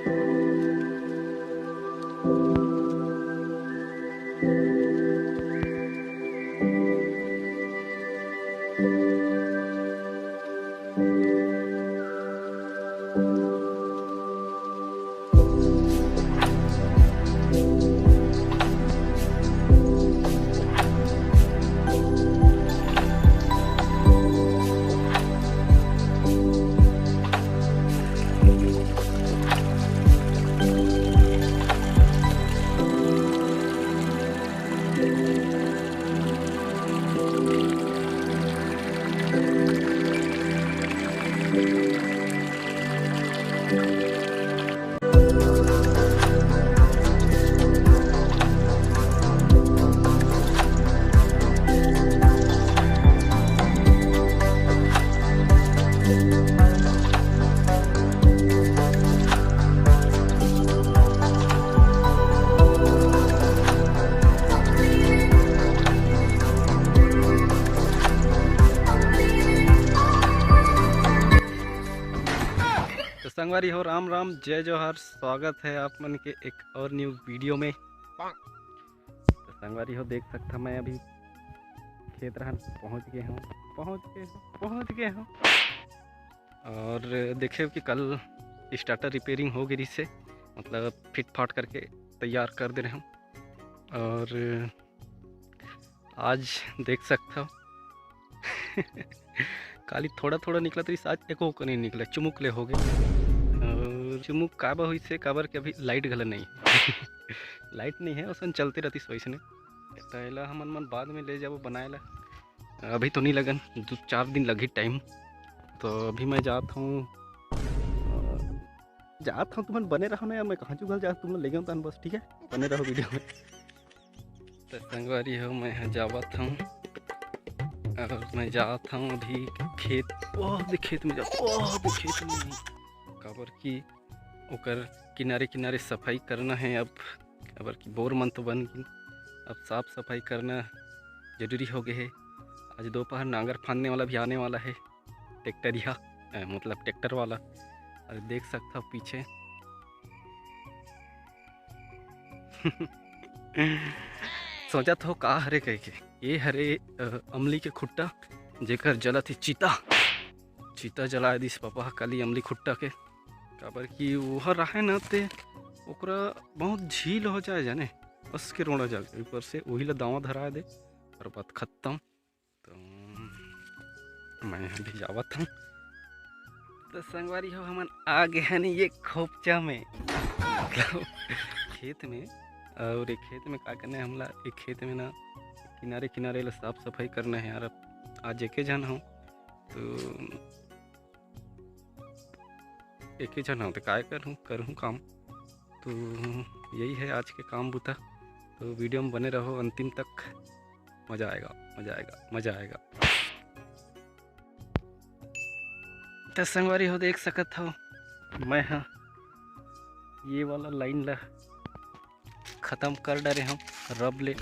तो संगवारी हो, राम राम, जय जोहार। स्वागत है आप मन के एक और न्यू वीडियो में। तो संगवारी हो, देख सकता मैं अभी खेत रहन पहुँच गए हूँ। और देखे कि कल स्टार्टर रिपेयरिंग हो गई से, मतलब फिट फाट करके तैयार कर दे रहे हूँ। और आज देख सकता हो खाली थोड़ा थोड़ा निकला, तो इस आज एको को नहीं निकला, चुमुकले हो गए। और चुमुक काबा हुई से काबर के अभी लाइट गला नहीं लाइट नहीं है, उसमें चलते रहती वैसने। पहला हमन मन बाद में ले जाओ बनाए ला, अभी तो नहीं लगन, 2-4 दिन लगी टाइम। तो अभी मैं जाता हूँ तुम बने रहो ना, या मैं कहाँ चुगल जा, तुम ले गए बस, ठीक है, बने रहो वीडियो में। तो संगवारी हो, मैं यहाँ जावत हूँ और मैं जाता हूँ अभी खेत। खेत में खेत में नहीं, काबर की ओकर किनारे किनारे सफाई करना है। अब काबर की बोर मन तो बन गई, अब साफ सफाई करना जरूरी हो गए है। आज दोपहर नांगर फांदने वाला भी आने वाला है, ट्रैक्टरिया मतलब ट्रैक्टर वाला। और देख सकता हो पीछे सोचा था का हरे कह के, ये हरे अमली के खुट्टा जेकर जला थी चीता जला दिस पापा काली अमली खुट्टा के। काबर कि वह रहे न ते ओकरा बहुत झील हो जाए जाने, बस के रोना जाके ऊपर से वही ला दावा धरा दे और बात खत्म। तो मैं भी जावत हूँ। तो संगवारी हो, हमन आ गए हैं ये खोपचा में खेत में। और एक खेत में का करना है हमला, एक खेत में ना किनारे किनारे ला साफ सफाई करना है यार। आज एक जन हूँ तो एक ही जन हूँ तो काय करूँ काम। तो यही है आज के काम बुता। तो वीडियो में बने रहो अंतिम तक, मज़ा आएगा। तो संगवारी हो, देख सकत हो मैं हाँ ये वाला लाइन ला ख़त्म कर डरे हम, रब ले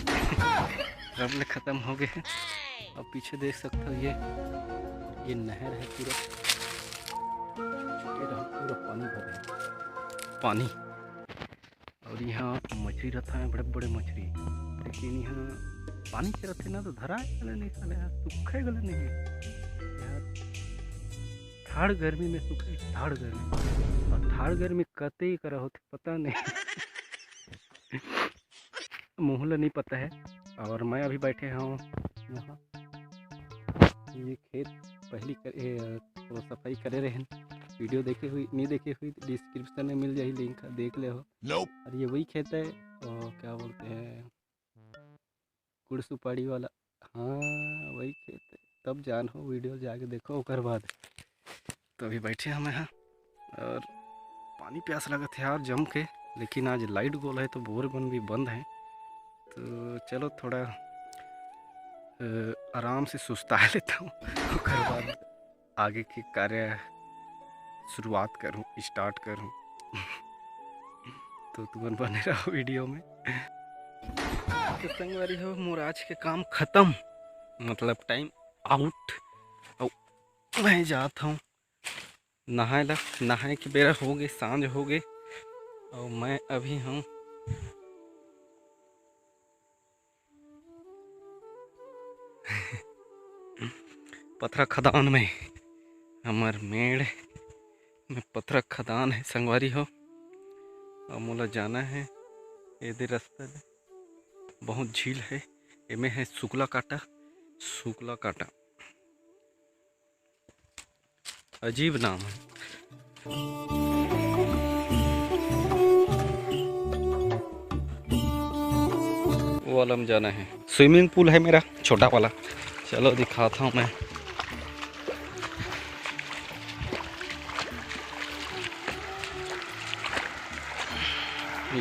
ख़त्म हो गए। अब पीछे देख सकते हो ये नहर है, पूरा पानी भरे है पानी। और यहाँ मछली रहता है, बड़े बड़े मछली, लेकिन यहाँ पानी के रहते ना तो धरा गले नहीं, साले सूखे गले नहीं यार। थाड़ गर्मी में सूखे, थाड़ गर्मी, और थाड़ गर्मी कते ही करा होते पता नहीं मुहला नहीं पता है। और मैं अभी बैठे हूँ यहाँ, ये खेत पहली तो सफाई करे रहे। वीडियो देखे हुई नहीं देखे हुई डिस्क्रिप्शन में मिल जाए लिंक, देख ले हो। और ये वही खेत है, क्या बोलते हैं, गुड़ सुपारी वाला, हाँ वही खेत है। तब जान हो, वीडियो जाके देखो ओकर बाद। तो अभी बैठे हम यहाँ और पानी प्यास लगा था यार जम के, लेकिन आज लाइट गोल है तो बोर बन भी बंद है। तो चलो थोड़ा आराम से सुस्ता लेता हूँ, उसके बाद आगे के कार्य शुरुआत करूँ, स्टार्ट करूँ। तो तुम बने रहो वीडियो में। तो संगवारी हो, मोर आज के काम ख़त्म, मतलब टाइम आउट। और मैं जाता हूँ नहाए के बेरा हो गए, सांझ हो गए। और मैं अभी हूँ पथरा खदान में। हमार मेड़ में पथरा खदान है संगवारी हो, और मोला जाना है ये रास्ता ले। बहुत झील है, एमे है शुक्ला काटा। शुक्ला काटा अजीब नाम है। वो वाला में जाना है। स्विमिंग पूल है मेरा छोटा वाला, चलो दिखाता हूँ मैं।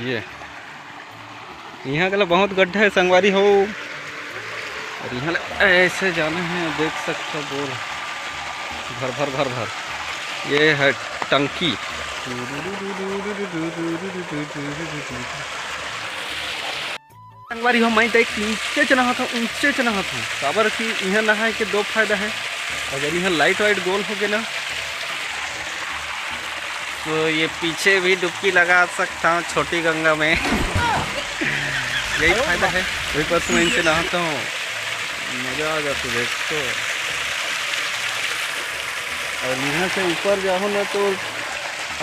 ये यहाँ का बहुत गड्ढा है संगवारी हो, और यहाँ ऐसे जाना है, देख सकते हो बोल भर भर भर भर। ये है टंकी। संगवारी हो मैं देख नीचे चला था, ऊंचे चला था। काबर की यहाँ नहाए के दो फायदा है, अगर यहाँ लाइट वाइट गोल हो गए ना तो ये पीछे भी डुबकी लगा सकता हूँ छोटी गंगा में। यही फायदा है। वही पर मैं इनसे नहाता हूँ, मज़ा आ जाता देख तो। और यहाँ से ऊपर जाओ ना तो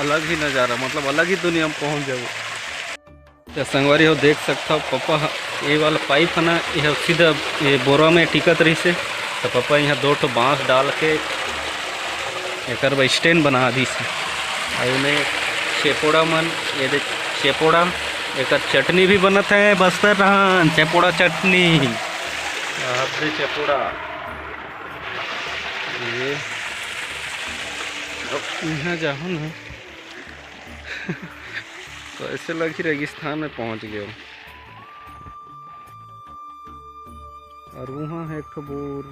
अलग ही नज़ारा, मतलब अलग ही दुनिया में पहुँच जाओ। तो संगवारी हो देख सकता हो पापा, ये वाला पाइप है ना, यह सीधा ये बोरा में टिकत रही से। तो पापा यहाँ दो तो बांस डाल के एक स्टैंड बना दी से। और उन्हें शेपोड़ा मन, ये देख शेपोड़ा, एक चटनी भी बनत है बस्तर रहन, शेपोड़ा चटनी। शेपोड़ा ये यहाँ जाओ ना तो ऐसे लगी रेगिस्तान में पहुँच गए हो। और वहाँ है एक बोर,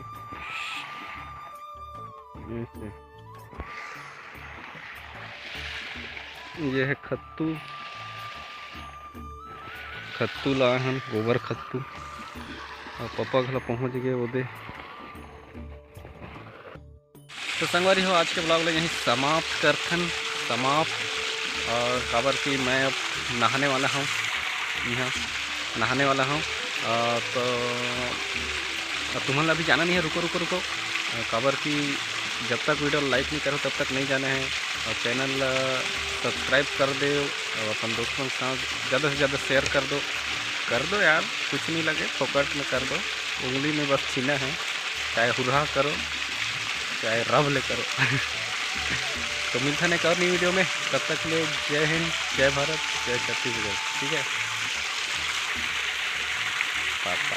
ये है खत्तू। खत्तू लाए हम, गोबर खत्तू। और पापा घर पहुँच गए वो दे। तो संगवारी हो आज के ब्लॉग में यहीं समाप्त करथन, समाप्त। और काबर की मैं अब नहाने वाला हूँ, यहाँ नहाने वाला हूँ। तो तुम्हारा अभी जाना नहीं है, रुको रुको रुको। काबर की जब तक वीडियो लाइक नहीं करो तब तक नहीं जाना है। और चैनल सब्सक्राइब कर दो, और अपन दोस्तों के साथ ज़्यादा से ज़्यादा शेयर कर दो यार, कुछ नहीं लगे, फोकट में कर दो। उंगली में बस छीना है, चाहे हुर्रा करो चाहे रब ले करो। तो मिलता है एक और नई वीडियो में, तब तक ले जय हिंद, जय भारत, जय छत्तीसगढ़। ठीक है, पापा।